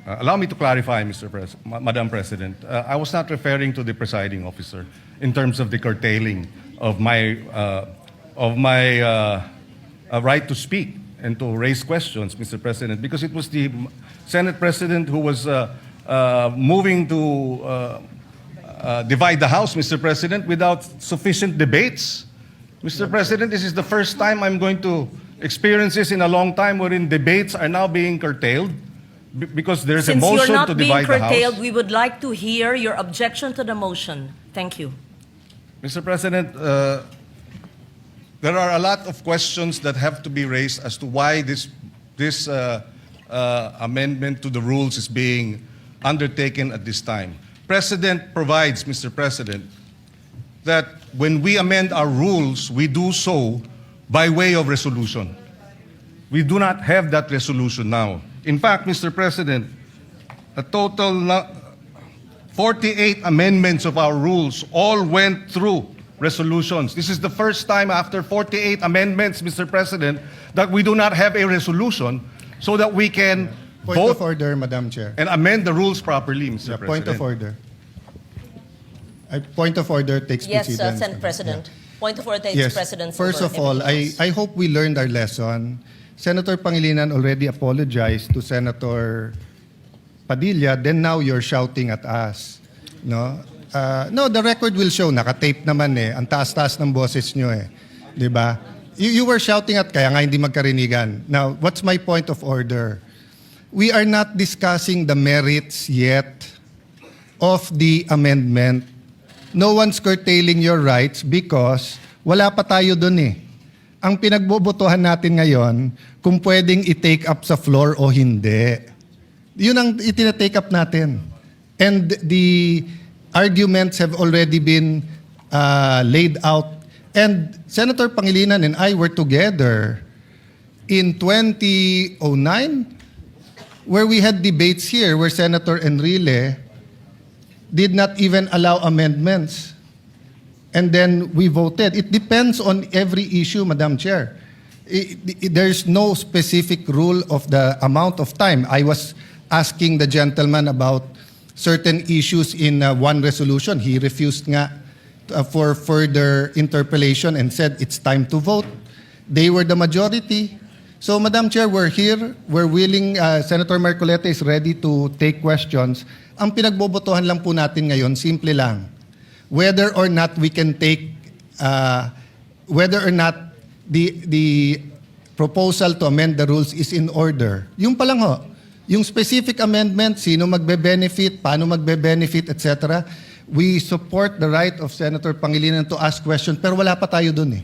allow me to clarify, Madam President. I was not referring to the presiding officer in terms of the curtailing of my right to speak and to raise questions, Mr. President, because it was the Senate President who was moving to divide the House, Mr. President, without sufficient debates. Mr. President, this is the first time I'm going to experience this in a long time wherein debates are now being curtailed because there's a Since motion you're not to being divide the House. curtailed, we would like to hear your objection to the motion. Thank you. Mr. President, there are a lot of questions that have to be raised as to why this amendment to the rules is being undertaken at this time. Precedent provides, Mr. President, that when we amend our rules, we do so by way of resolution. We do not have that resolution now. In fact, Mr. President, a total 48 amendments of our rules all went through resolutions. This is the first time after 48 amendments, Mr. President, that we do not have a resolution so that we can Point vote of order, Madam Chair. and amend the rules properly, Mr. Yeah, President. point of order. Point of order takes Yes, precedence. Senate President. Point of order takes Yes. precedence. First over of all, everything else. I hope we learned our lesson. Senator Pangilinan already apologized to Senator Padilla, then now you're shouting at us. No? No, the record will show, nakatape naman eh. Ang taas-taas ng boses nyo eh. Di ba? You were shouting at kaya nga hindi magkarinigan. Now, what's my point of order? We are not discussing the merits yet of the amendment. No one's curtailing your rights because wala pa tayo dun eh. Ang pinagbobotohan natin ngayon, kung pwedeng i-take up sa floor o hindi. Yun ang itina-take up natin. And the arguments have already been laid out. And Senator Pangilinan and I were together in 2009 where we had debates here where Senator Enrile did not even allow amendments. And then we voted. It depends on every issue, Madam Chair. There's no specific rule of the amount of time. I was asking the gentleman about certain issues in one resolution. He refused nga for further interpellation and said it's time to vote. They were the majority. So, Madam Chair, we're here. We're willing. Senator Marcoleta is ready to take questions. Ang pinagbobotohan lang po natin ngayon, simple lang. Whether or not we can take, whether or not the proposal to amend the rules is in order. Yung pa lang ho. Yung specific amendment, sino magbe-benefit, paano magbe-benefit, etc. We support the right of Senator Pangilinan to ask questions, pero wala pa tayo dun eh.